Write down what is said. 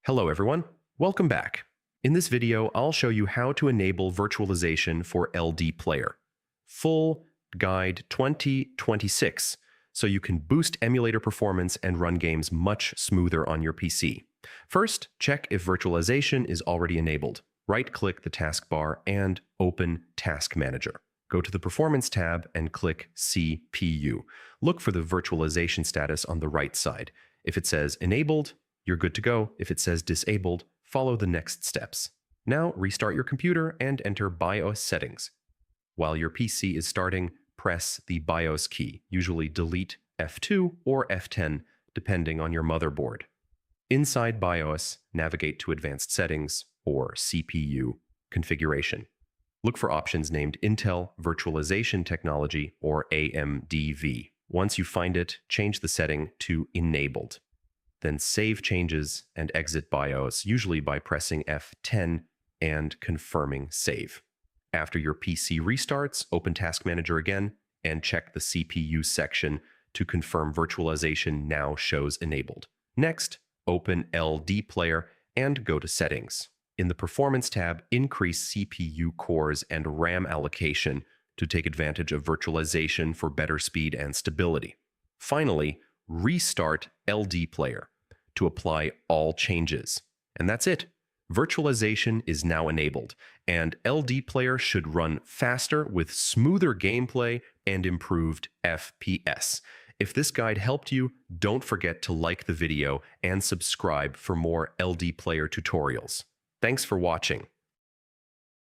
Hello everyone, welcome back. In this video, I'll show you how to enable virtualization for LDPlayer. Full Guide 2026, so you can boost emulator performance and run games much smoother on your PC. First, check if virtualization is already enabled. Right-click the taskbar and open Task Manager. Go to the Performance tab and click CPU. Look for the virtualization status on the right side. If it says Enabled, you're good to go. If it says Disabled, follow the next steps. Now restart your computer and enter BIOS settings. While your PC is starting, press the BIOS key, usually delete F2 or F10, depending on your motherboard. Inside BIOS, navigate to Advanced Settings or CPU Configuration. Look for options named Intel Virtualization Technology or AMD-V. Once you find it, change the setting to Enabled. Then save changes and exit BIOS, usually by pressing F10 and confirming save. After your PC restarts, open Task Manager again and check the CPU section to confirm virtualization now shows enabled. Next, open LDPlayer and go to Settings. In the Performance tab, increase CPU cores and RAM allocation to take advantage of virtualization for better speed and stability. Finally, restart LDPlayer to apply all changes. And that's it. Virtualization is now enabled, and LDPlayer should run faster with smoother gameplay and improved FPS. If this guide helped you, don't forget to like the video and subscribe for more LDPlayer tutorials. Thanks for watching.